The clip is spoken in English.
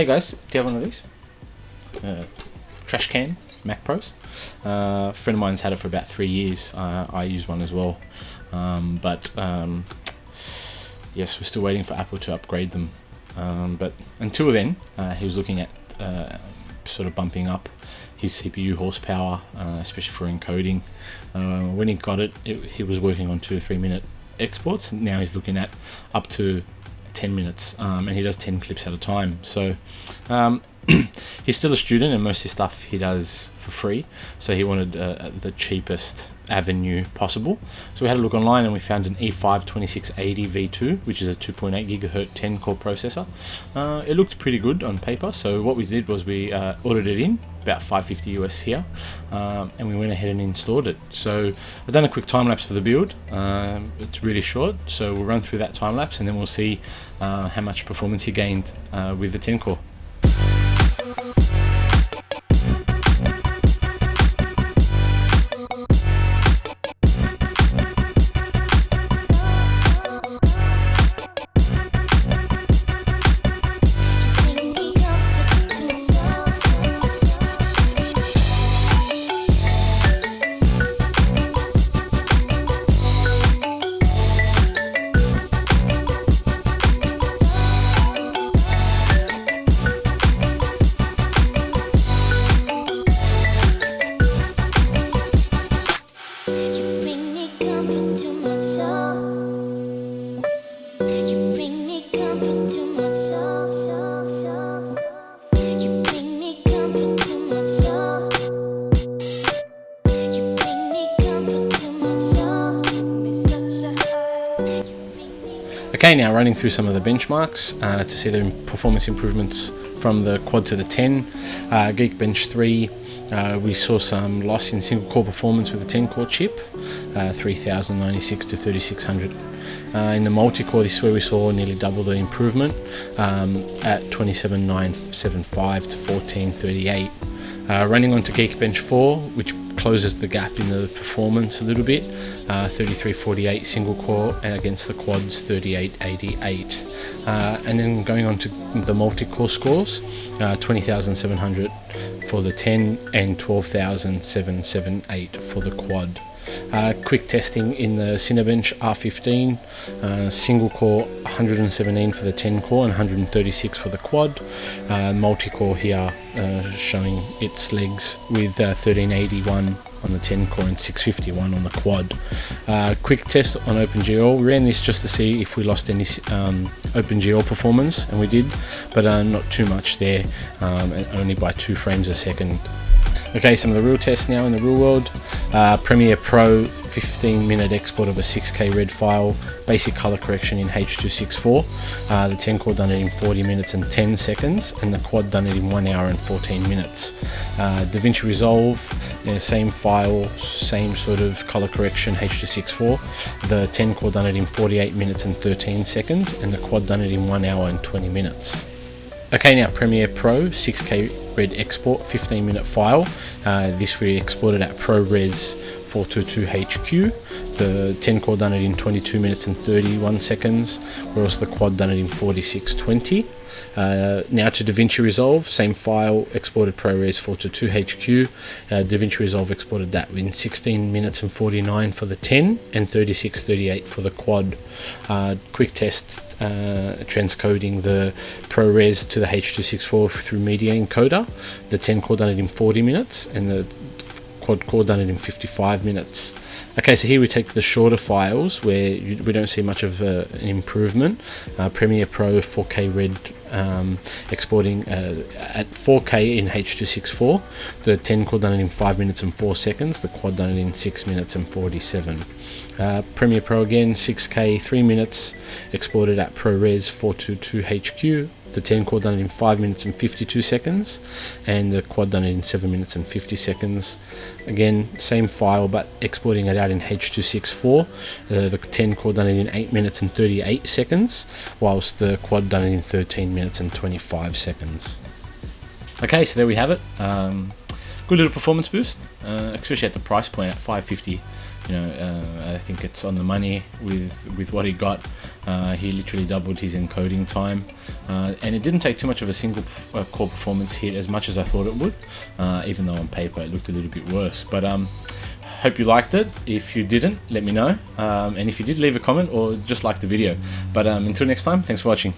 Hey guys, do you have one of these? Trash can Mac Pros. A friend of mine's had it for about 3 years. I use one as well, but yes, we're still waiting for Apple to upgrade them. But until then, he was looking at sort of bumping up his CPU horsepower, especially for encoding. When he got it, he was working on 2 or 3 minute exports. Now he's looking at up to 10 minutes, and he does 10 clips at a time. So he's still a student, and most of his stuff he does for free, so he wanted the cheapest avenue possible. So we had a look online and we found an E5 2680 V2, which is a 2.8 gigahertz 10 core processor. It looked pretty good on paper, so what we did was we ordered it in about $550 US here, and we went ahead and installed it. So I've done a quick time lapse for the build. It's really short, so we'll run through that time lapse and then we'll see how much performance he gained with the 10 core. Okay, now running through some of the benchmarks to see the performance improvements from the quad to the 10. Geekbench 3, we saw some loss in single core performance with the 10 core chip, 3096 to 3600. In the multi-core, this is where we saw nearly double the improvement at 27975 to 1438. Running onto Geekbench 4, which closes the gap in the performance a little bit, 3348 single core against the quad's 3888. And then going on to the multi-core scores, 20,700 for the 10 and 12,778 for the quad. Quick testing in the Cinebench R15, single core 117 for the 10 core and 136 for the quad. Multi-core here showing its legs with 1381 on the 10 core and 651 on the quad. Quick test on OpenGL. We ran this just to see if we lost any OpenGL performance, and we did, but not too much there, and only by 2 frames a second. Okay, some of the real tests now in the real world. Premiere Pro 15-minute export of a 6K red file, basic color correction in H.264. The 10 core done it in 40 minutes and 10 seconds, and the quad done it in 1 hour and 14 minutes. DaVinci Resolve, same file, same sort of color correction, H.264. The 10 core done it in 48 minutes and 13 seconds, and the quad done it in 1 hour and 20 minutes. Okay, now Premiere Pro 6K red export 15-minute file. This we exported at ProRes 422HQ. The 10 core done it in 22 minutes and 31 seconds, whereas the quad done it in 46:20. Now to DaVinci Resolve, same file, exported ProRes 422HQ. DaVinci Resolve exported that in 16 minutes and 49 for the 10 and 36:38 for the quad. Quick test transcoding the ProRes to the H.264 through Media Encoder. The 10 core done it in 40 minutes and the quad core done it in 55 minutes. Okay, so here we take the shorter files where we don't see much of an improvement. Premiere Pro 4K red exporting at 4K in H.264. The 10 core done it in 5 minutes and 4 seconds. The quad done it in 6 minutes and 47. Premiere Pro again, 6K, 3 minutes, exported at ProRes 422HQ. The 10 core done it in 5 minutes and 52 seconds, and the quad done it in 7 minutes and 50 seconds. Again, same file, but exporting it out in H.264. The 10 core done it in 8 minutes and 38 seconds, whilst the quad done it in 13 minutes and 25 seconds. Okay, so there we have it. good little performance boost, especially at the price point at 550. You know, I think it's on the money with what he got. He literally doubled his encoding time, and it didn't take too much of a single core performance hit as much as I thought it would, even though on paper it looked a little bit worse. But hope you liked it. If you didn't, let me know, and if you did, leave a comment or just like the video. But until next time, thanks for watching.